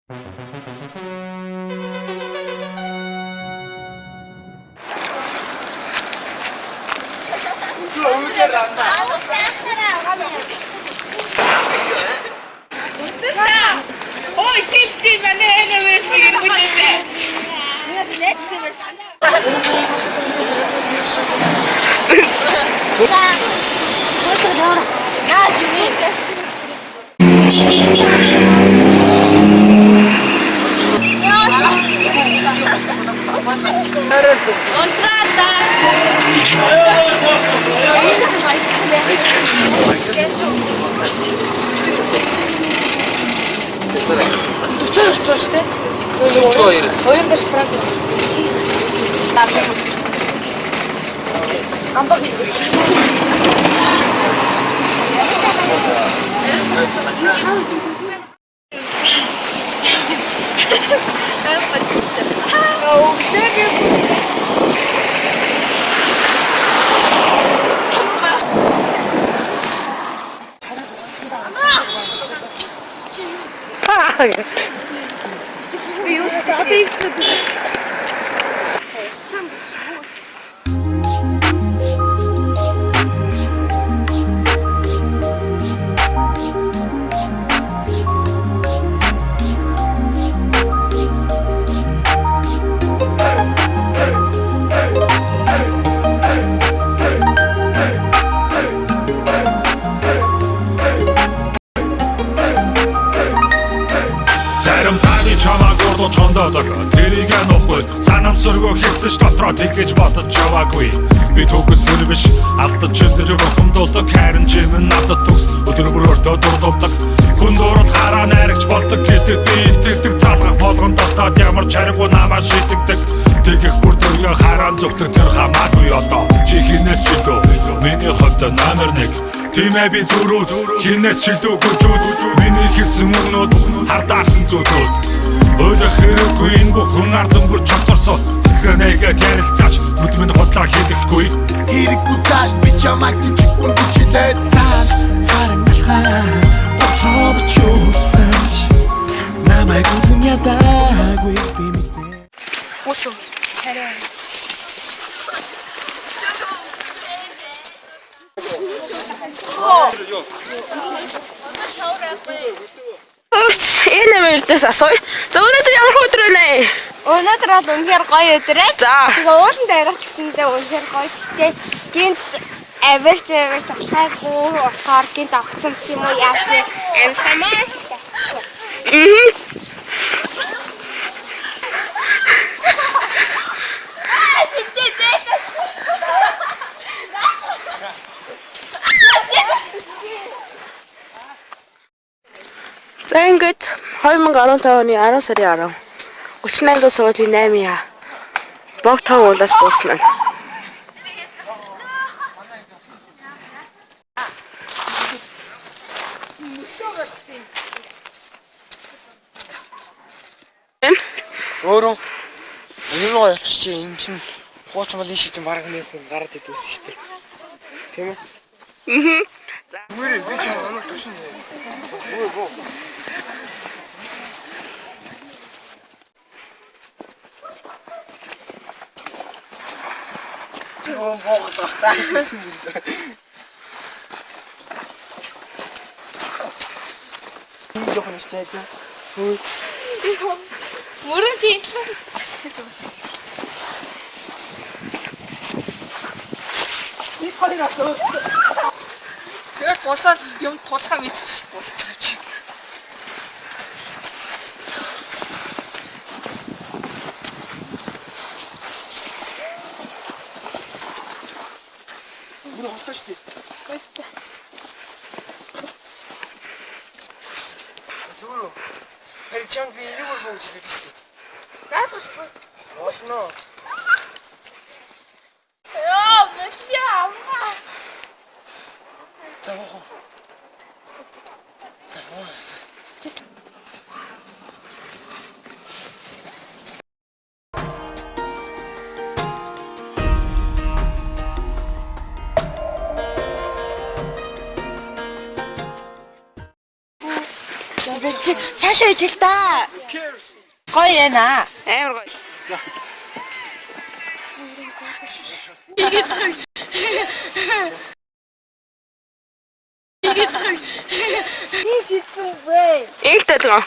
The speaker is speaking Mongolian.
Ой, чипсы, бананы, вырвали, будете. Он трата. Что ж ты? Ой, без страха. Тэрийг нөхгүй санамсаргүй хэлсэн ш дотроо тэгэж бодож яваагүй би төгсөл биш алдаж тэр бохомдолдог харин чимэн надад төгс өдөр бүрөөр дурдулдаг хүн дурал хараа найрагч болдог гэдэг би итгэдэг залгах болгонд тастаад ямар чаргуу намаа шидэгдэг тэгэх бүр төргөө хараан зүгтэг тэр хамаагүй одоо чи хинээс ч илүү миний хувьд номер 1 тимээ би зүрүүд хинээс ч илүү гүжүүд миний хэлсэн өмнөд хардаарсан зүйлүүд Өөлөх хэрэггүй энэ бүхэн ардан бүр чоцорсоо Сихрэнэгээд ярилцаач нүдмэн хотлоо хийхгүй Хэрэггүй тааш би чамайг дижиггүй бичлээ тааш Харангалхаа Ботроо чуусаач Намайг үзэн ядаагүй би мэдээ Мусу. Хараа. Энэ мөрдөөс асууя. За өнөөдөр ямар өдөр вэ? Өнөөдөр бол үнэхээр гоё өдөр ээ. За. Тэгээ уулан дээрх гэсэндээ үнэхээр гоё. Гэтэ гинт авирч болохгүй болохоор гинт огцсон юм уу яасны амсамаа. За ингээд 2015 оны 10 сарын 10 38 сургуулийн 8-я бог тав уулаас буусан байна. Өөрөө юу ялч чи энэ чинь хуучин бол энэ шийдэн бараг нэг хүн гараад идвэсэн шүү дээ. Тийм үү? За. Үрээ би чинь өнөр төшин. Бөө. Оо богдох таажсэн юм даа. Энэ жоохон штайж. Мөрөн чи Би холигасоо. тэгээд босоод юм тулхаа мэдчих босчих чи. Бүр хатаж тий. Бasta. Зүрх. Хэрчэн би юу болж байгаа гэж тий. Даахгүй. Оошно. Яа, мэсяама. Заваа. Цаашаа ижил та. Гоё яана. Амар гоё. Шийдсэн бэ. Игтэй тэгээ.